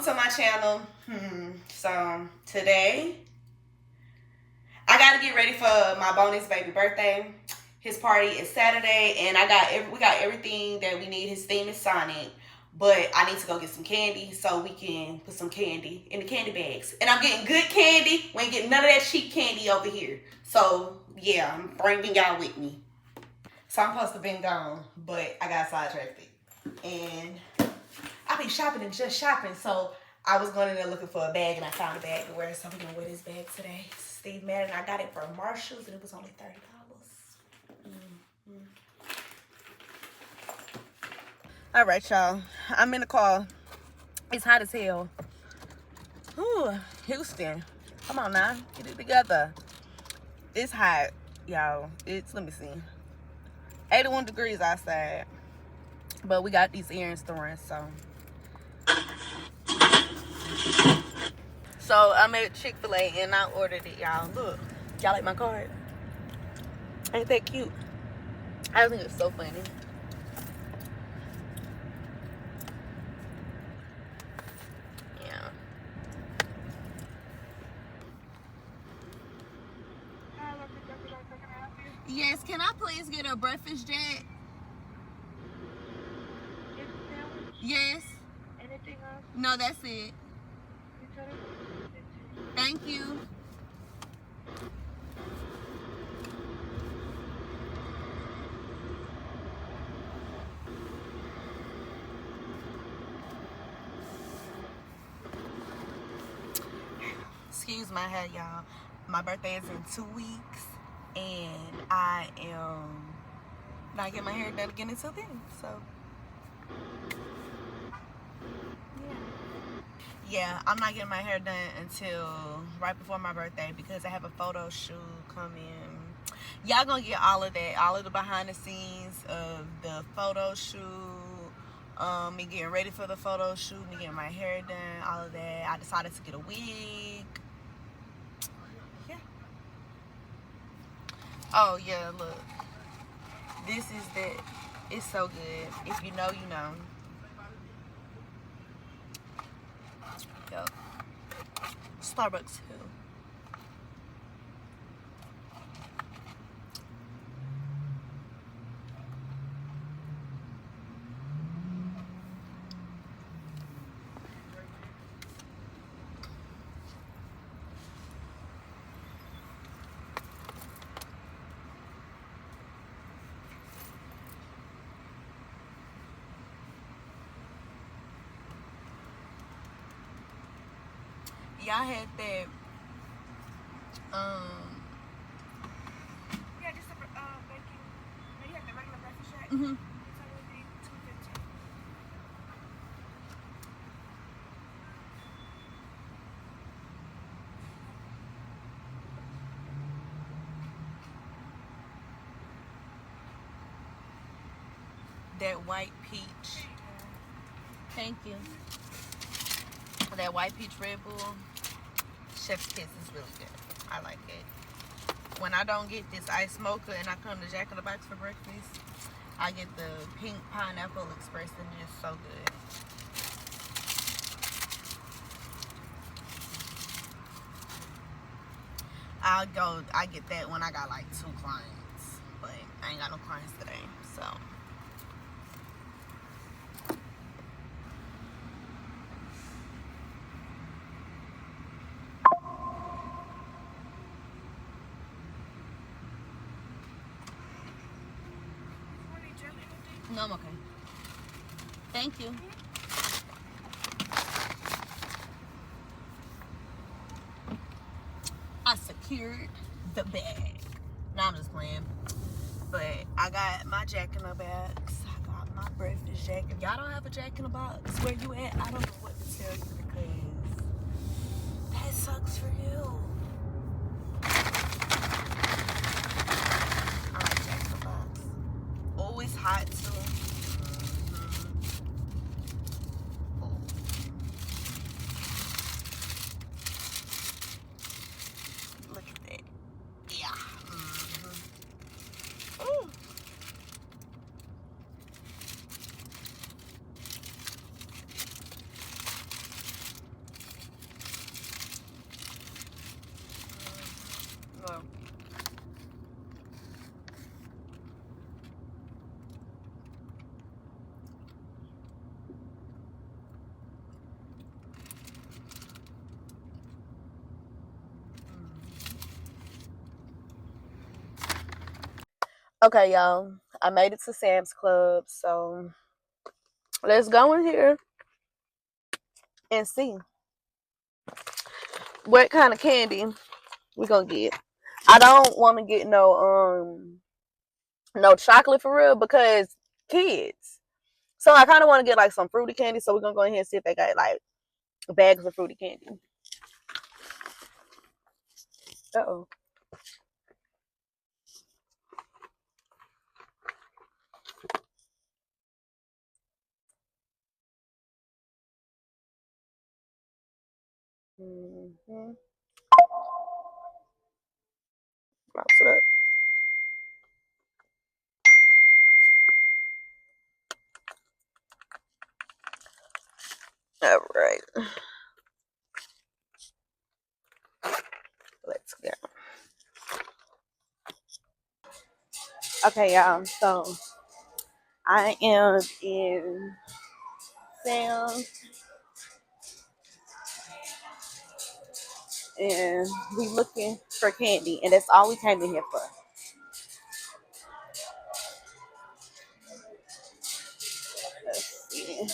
to my channel. So today I gotta get ready for my bonus baby birthday. His party is Saturday, and we got everything that we need. His theme is Sonic, but I need to go get some candy so we can put some candy in the candy bags. And I'm getting good candy. We ain't getting none of that cheap candy over here. So yeah, I'm bringing y'all with me. So I'm supposed to be gone, but I got sidetracked. And I be shopping and just shopping. So I was going in there looking for a bag, and I found a bag to wear. So I'm gonna wear this bag today. Steve Madden. I got it from Marshalls, and it was only $30. All right, y'all. I'm in the car. It's hot as hell. Ooh, Houston. Come on now, get it together. It's hot, y'all. Let me see, 81 degrees outside. But we got these errands to run, so. So I'm at Chick-fil-A and I ordered it, y'all. Look, y'all like my card? Ain't that cute? I think it's so funny. Yeah. Yes, can I please get a breakfast jack? Yes. Anything else? No, that's it. Thank you. Excuse my hair, y'all. My birthday is in 2 weeks, and I am not getting my hair done again until then. So, yeah, I'm not getting my hair done until right before my birthday because I have a photo shoot coming. Y'all gonna get all of that, all of the behind the scenes of the photo shoot, me getting ready for the photo shoot, me getting my hair done, all of that. I decided to get a wig. Yeah. Oh yeah, look. This is that. It's so good. If you know, you know. Yo. Starbucks too. Y'all had that yeah, just a bacon. No, you have the regular breakfast shack. mm-hmm. It's only $2.15. That white peach. Thank you. That white peach Red Bull. Chef's Kiss is really good. I like it. When I don't get this iced mocha and I come to Jack in the Box for breakfast, I get the pink pineapple express, and it's so good. I get that when I got like 2 clients, but I ain't got no clients today, so. No, I'm okay. Thank you. I secured the bag. Now I'm just playing. But I got my Jack in the Box. I got my breakfast jack. If y'all don't have a Jack in the Box, where you at? I don't know what to tell you because that sucks for you. I like Jack in the Box. Oh, it's hot too. Look at that. Yeah. Ooh. Okay, y'all. I made it to Sam's Club, so let's go in here and see what kind of candy we gonna get. I don't want to get no chocolate for real because kids. So I kind of want to get like some fruity candy. So we're gonna go in here and see if they got like bags of fruity candy. Uh-oh. Mm-hmm. Box it up. All right. Let's go. Okay, y'all. So I am in Sam's and we looking for candy, and that's all we came in here for. Let's see.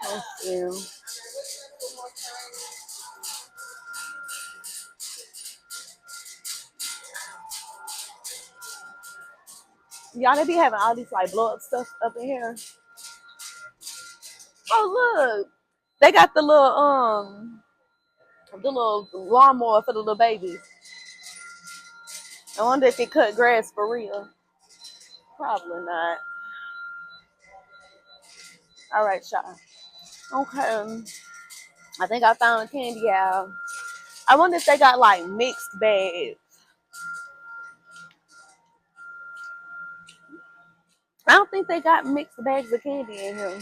Let's see. Y'all, they be having all these like blow up stuff up in here. Oh look, they got the little lawnmower for the little babies. I wonder if it cut grass for real. Probably not. All right, y'all. Okay, I think I found a candy out. I wonder if they got like mixed bags. I don't think they got mixed bags of candy in here.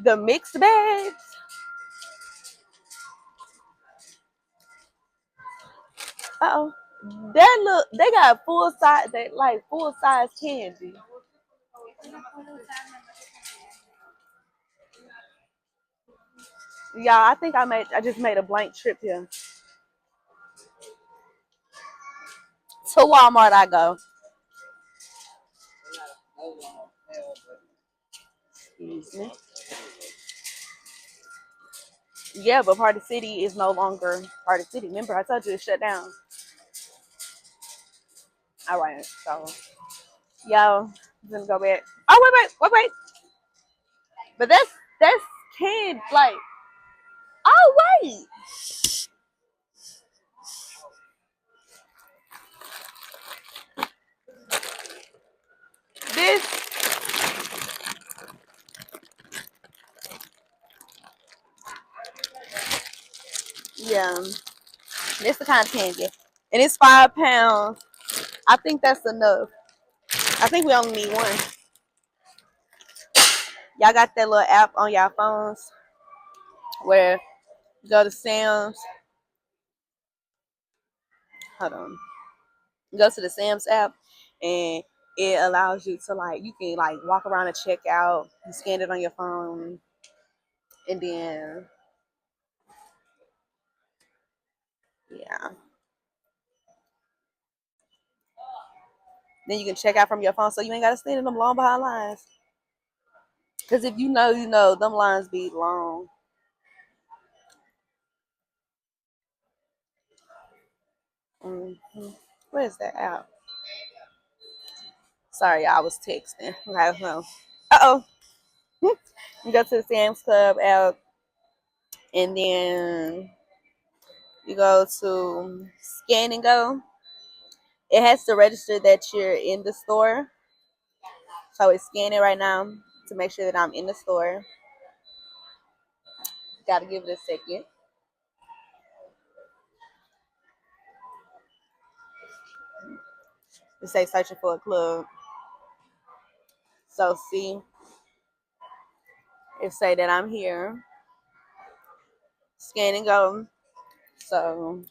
The mixed bags? Uh-oh. That look, they got full size, they like full size candy. Y'all, I think I just made a blank trip here. To Walmart I go. Excuse me. Yeah, but Party City is no longer Party City. Remember, I told you it shut down. All right, so y'all, I'm gonna go back. Oh wait. But that's candy. Like, oh wait, this yeah, this the kind of candy, and it's £5. I think that's enough. I think we only need one. Y'all got that little app on y'all phones where you go to Sam's. Hold on. You go to the Sam's app and it allows you to like you can like walk around and check out. You scan it on your phone and then yeah. Then you can check out from your phone so you ain't gotta stand in them long behind lines. Cause if you know, you know, them lines be long. Mm-hmm. Where's that app? Sorry, I was texting. Okay, so, uh-oh. You go to the Sam's Club app and then you go to scan and go. It has to register that you're in the store. So it's scanning right now to make sure that I'm in the store. Gotta give it a second. It say searching for a club. So see, it say that I'm here. Scan and go. So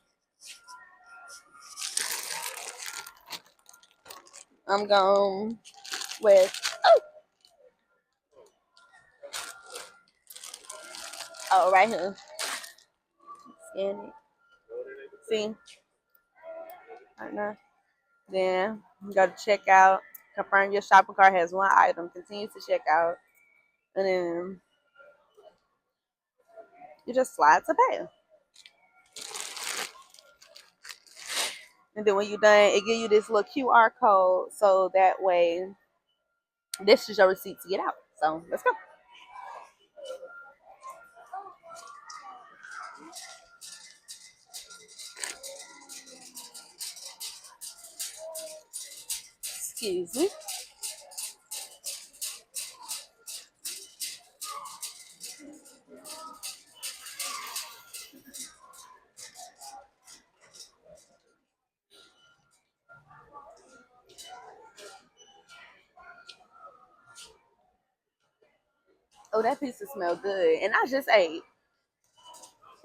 I'm going with Oh, right here. Scan it. See? Right now. Then you go to checkout. Confirm your shopping cart has one item. Continue to check out. And then you just slide to pay. And then when you're done, it give you this little QR code. So that way, this is your receipt to get out. So let's go. Excuse me. Oh, that pizza smells good. And I just ate.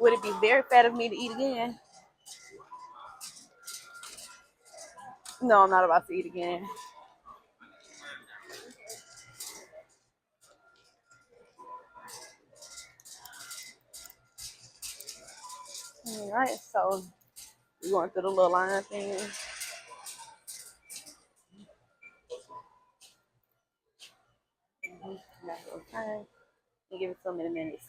Would it be very fat of me to eat again? No, I'm not about to eat again. All right, so we're going through the little line thing. Okay. Give it so many minutes.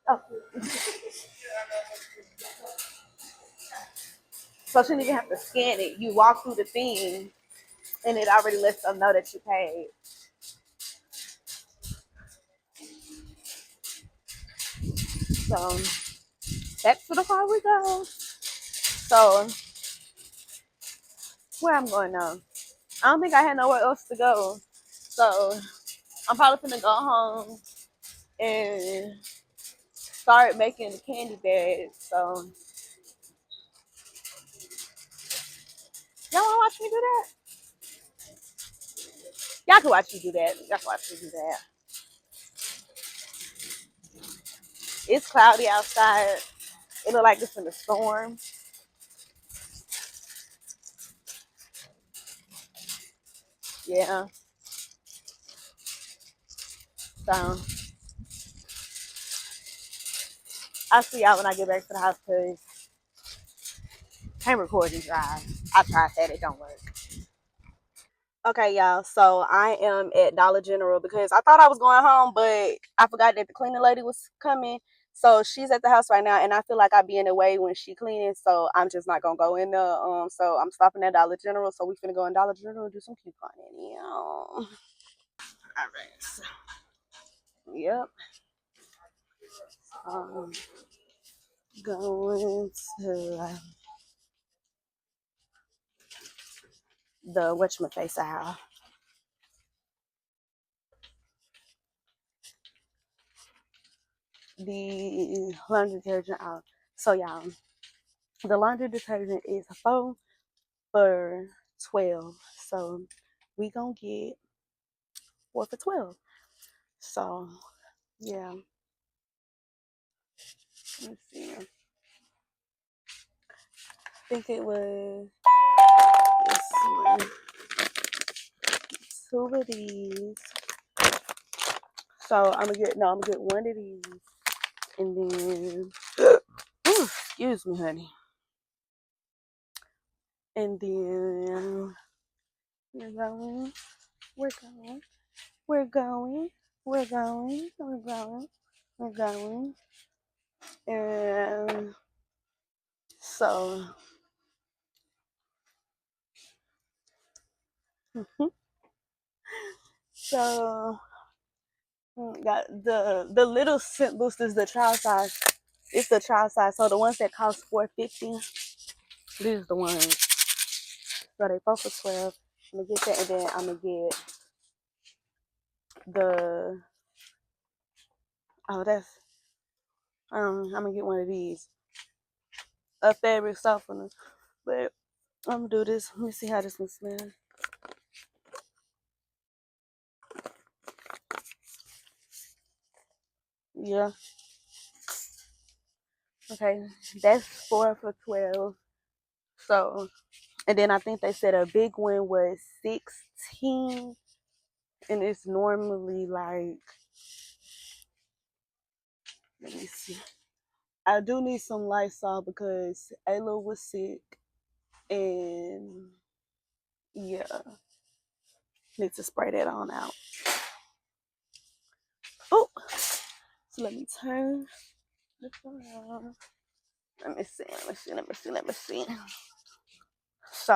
Oh, so she didn't even have to scan it. You walk through the thing, and it already lets them know that you paid. So back to the car we go. So where I'm going now? I don't think I had nowhere else to go. So I'm probably gonna go home and start making the candy bags. So y'all wanna watch me do that? Y'all can watch me do that. Y'all can watch me do that. It's cloudy outside. It look like it's in a storm. Yeah. So I'll see y'all when I get back to the house because I can't record and drive. I tried that. It don't work. Okay, y'all. So I am at Dollar General because I thought I was going home, but I forgot that the cleaning lady was coming. So she's at the house right now, and I feel like I be in the way when she cleaning. So I'm just not gonna go in there. So I'm stopping at Dollar General. So we finna go in Dollar General and do some couponing. Yeah. All right. So, yep. Going to the whatchamacface aisle. The laundry detergent aisle. So y'all, the laundry detergent is 4 for $12. So we gonna get 4 for $12. So yeah. Let's see. I think it was two of these. So I'm gonna get one of these, and then excuse me, honey. And then we're going, we're going, we're going, we're going, we're going, we're going. And so so got the little scent boost is the child size. It's the child size. So the ones that cost $4.50, these are the ones. So they both for 12. I'm gonna get that, and then I'm gonna get the that's I'm gonna get one of these, a fabric softener. But I'm gonna do this. Let me see how this one smells. Yeah. Okay. That's 4 for 12. So, and then I think they said a big one was 16, and it's normally like, let me see. I do need some Lysol because Ayla was sick, and yeah, need to spray that on out. Oh, so let me turn this around. Let me see. Let me see. Let me see. Let me see. So,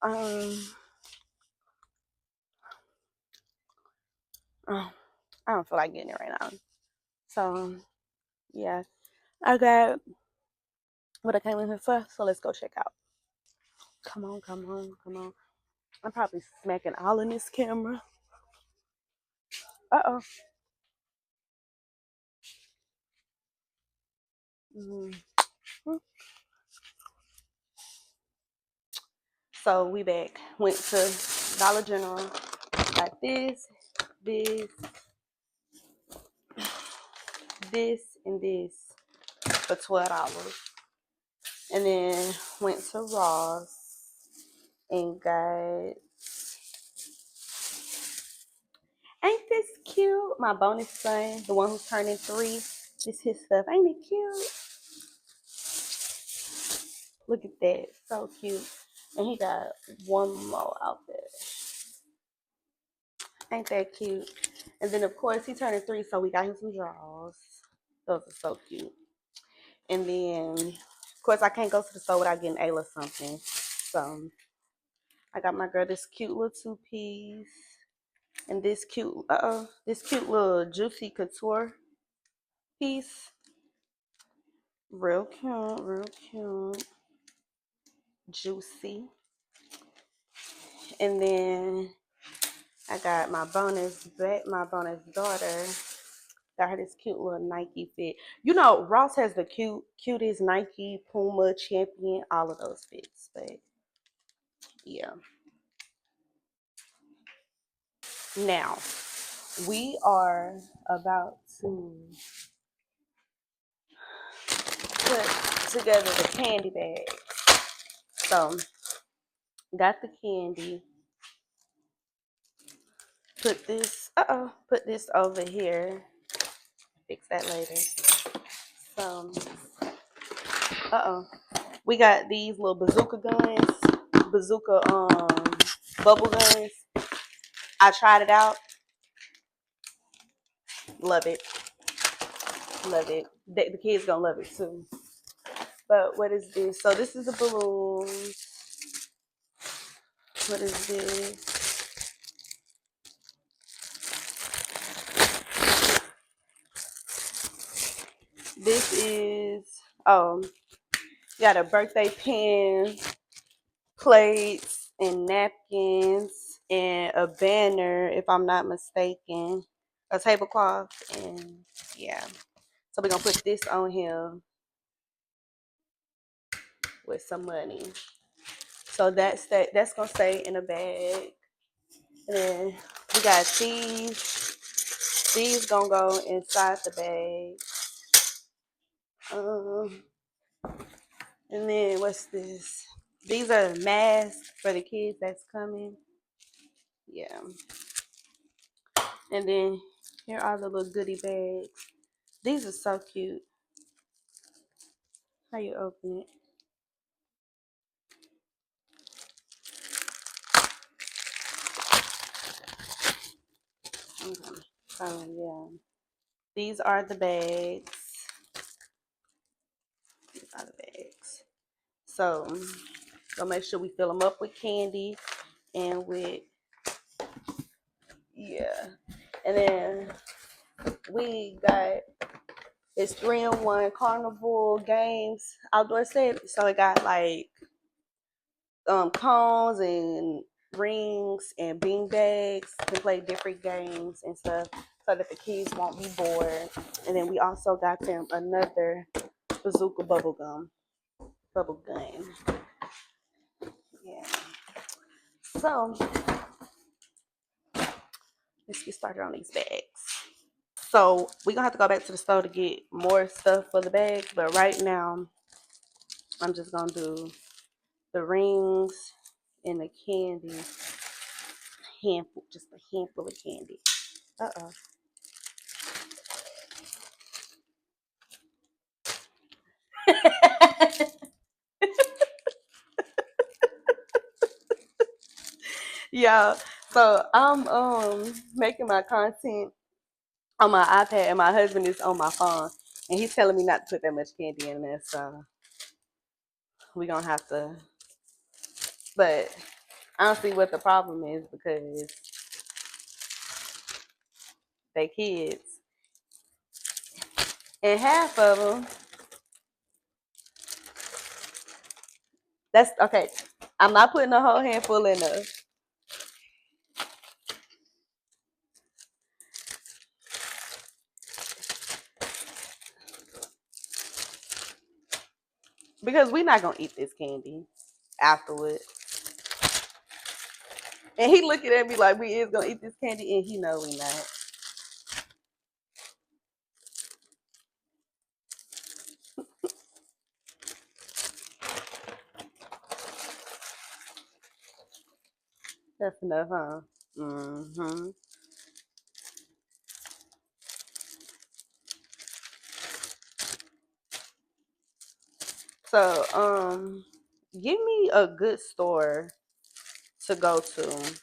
um, oh, I don't feel like getting it right now. So, yeah, I got what I came in here for. So let's go check out. Come on, come on, come on. I'm probably smacking all in this camera. Uh oh. Mm-hmm. So we back. Went to Dollar General. Got this, and this for $12. And then went to Ross and got, ain't this cute? My bonus son, the one who's turning 3. This his stuff. Ain't it cute? Look at that. So cute. And he got one more out there. Ain't that cute? And then of course he turning 3, so we got him some drawers. Those are so cute. And then of course I can't go to the store without getting Ayla something. So I got my girl this cute little 2-piece and this cute little Juicy Couture piece. Real cute, real cute. Juicy. And then I got my bonus daughter. Got her this cute little Nike fit. You know, Ross has the cutest Nike, Puma, Champion, all of those fits. But yeah. Now, we are about to put together the candy bag. So, got the candy. Put this over here. Fix that later. So, we got these little bazooka guns, bubble guns. I tried it out. Love it. Love it. The kids gonna love it too. But what is this? So this is a balloon. What is this? This is got a birthday pen, plates, and napkins, and a banner, if I'm not mistaken. A tablecloth, and yeah. So we're gonna put this on here with some money. So that's gonna stay in a bag. And then we got these. These gonna go inside the bag. And then what's this? These are masks for the kids that's coming. Yeah. And then here are the little goodie bags. These are so cute. How you open it? Okay. So yeah. These are the bags. These are the bags. So gonna make sure we fill them up with candy and with yeah. And then we got it's 3-in-1 carnival games outdoor set. So it got like cones and rings and bean bags to play different games and stuff so that the kids won't be bored. And then we also got them another bazooka bubble gun. Yeah. So let's get started on these bags. So we're gonna have to go back to the store to get more stuff for the bags. But right now, I'm just gonna do the rings and the candy. Handful, just a handful of candy. Uh-oh. Yeah. So I'm making my content on my iPad and my husband is on my phone and he's telling me not to put that much candy in there, so we gonna have to, but I don't see what the problem is because they kids. And half of them, that's okay. I'm not putting a whole handful in there because we're not gonna eat this candy afterward. And he looking at me like we is gonna eat this candy, and he know we not. That's enough, huh? Mm-hmm. So, give me a good store to go to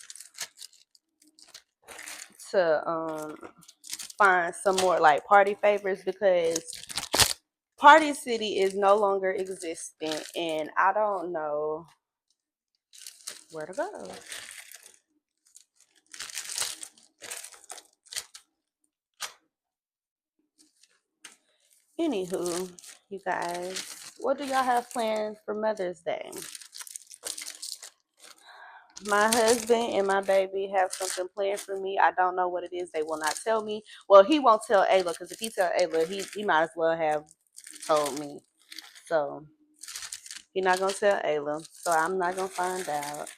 find some more like party favors because Party City is no longer existent, and I don't know where to go. Anywho, you guys, what do y'all have planned for Mother's Day? My husband and my baby have something planned for me. I don't know what it is. They will not tell me. Well, he won't tell Ayla because if he tell Ayla, he might as well have told me. So he's not gonna tell Ayla. So I'm not gonna find out.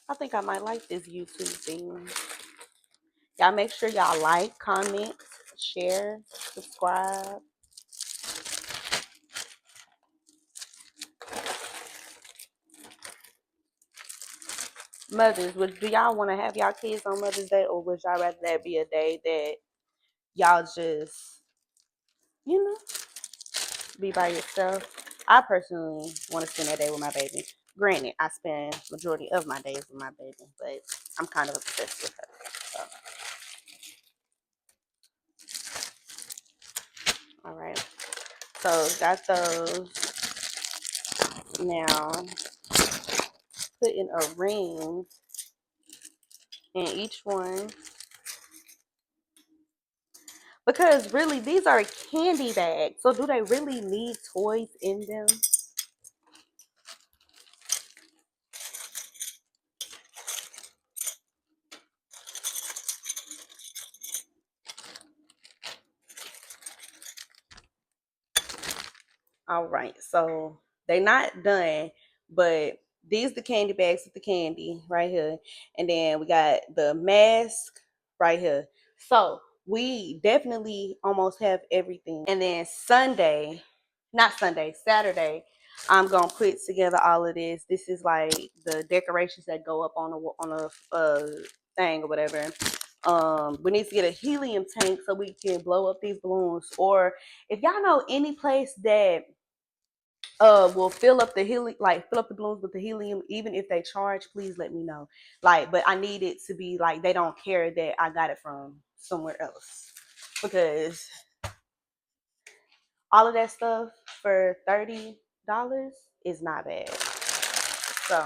I think I might like this YouTube thing. Y'all make sure y'all like, comment, share, subscribe. Mothers, do y'all want to have y'all kids on Mother's Day, or would y'all rather that be a day that y'all just, you know, be by yourself? I personally want to spend that day with my baby. Granted, I spend majority of my days with my baby, but I'm kind of obsessed with her. So, all right. So got those. Now putting a ring in each one because really these are candy bags. So do they really need toys in them? All right, so they not done, but these the candy bags with the candy right here, and then we got the mask right here. So we definitely almost have everything. And then Sunday, not Sunday, Saturday, I'm gonna put together all of this. This is like the decorations that go up on a thing or whatever. We need to get a helium tank so we can blow up these balloons. Or if y'all know any place that will fill up the helium, like fill up the balloons with the helium, even if they charge, please let me know. Like, but I need it to be like they don't care that I got it from somewhere else because all of that stuff for $30 is not bad. So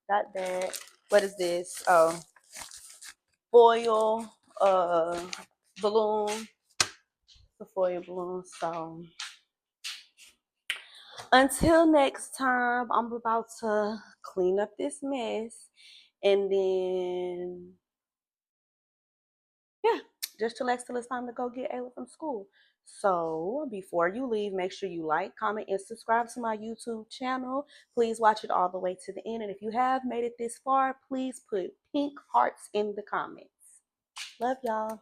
got that. What is this? Oh, foil balloon. The foil balloon. So until next time, I'm about to clean up this mess and then, yeah, just chillax till it's time to go get Ayla from school. So before you leave, make sure you like, comment, and subscribe to my YouTube channel. Please watch it all the way to the end. And if you have made it this far, please put pink hearts in the comments. Love y'all.